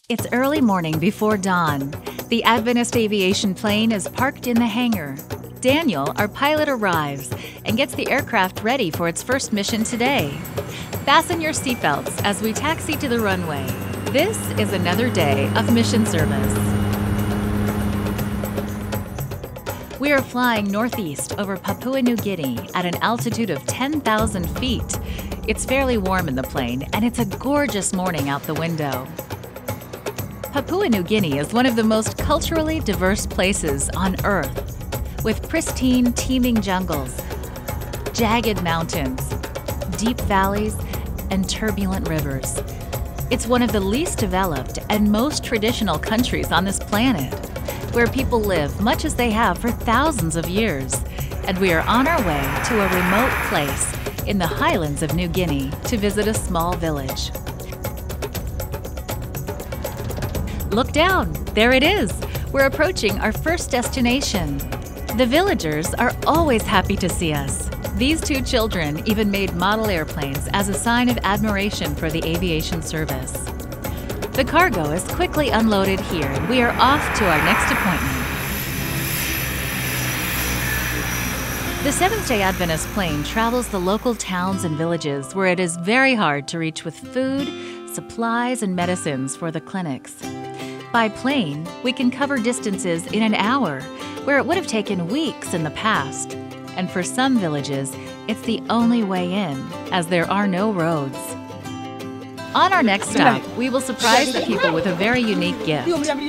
It's early morning before dawn. The Adventist aviation plane is parked in the hangar. Daniel, our pilot, arrives and gets the aircraft ready for its first mission today. Fasten your seatbelts as we taxi to the runway. This is another day of mission service. We are flying northeast over Papua New Guinea at an altitude of 10,000 feet. It's fairly warm in the plane, and it's a gorgeous morning out the window. Papua New Guinea is one of the most culturally diverse places on Earth, with pristine, teeming jungles, jagged mountains, deep valleys, and turbulent rivers. It's one of the least developed and most traditional countries on this planet, where people live much as they have for thousands of years. And we are on our way to a remote place in the highlands of New Guinea to visit a small village. Look down, there it is. We're approaching our first destination. The villagers are always happy to see us. These two children even made model airplanes as a sign of admiration for the aviation service. The cargo is quickly unloaded here, and we are off to our next appointment. The Seventh-day Adventist plane travels the local towns and villages where it is very hard to reach with food, supplies, and medicines for the clinics. By plane, we can cover distances in an hour, where it would have taken weeks in the past. And for some villages, it's the only way in, as there are no roads. On our next stop, we will surprise the people with a very unique gift,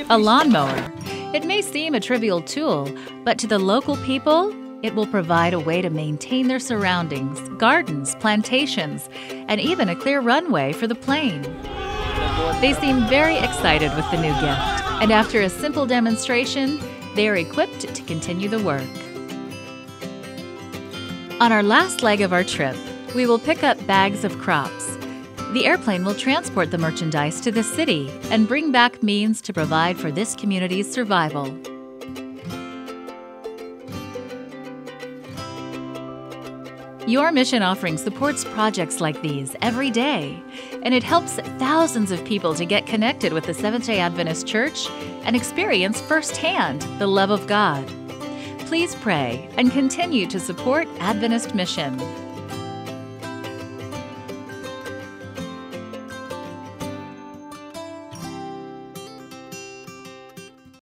a lawnmower. It may seem a trivial tool, but to the local people, it will provide a way to maintain their surroundings, gardens, plantations, and even a clear runway for the plane. They seem very excited with the new gift, and after a simple demonstration, they are equipped to continue the work. On our last leg of our trip, we will pick up bags of crops. The airplane will transport the merchandise to the city and bring back means to provide for this community's survival. Your mission offering supports projects like these every day, and it helps thousands of people to get connected with the Seventh-day Adventist Church and experience firsthand the love of God. Please pray and continue to support Adventist Mission.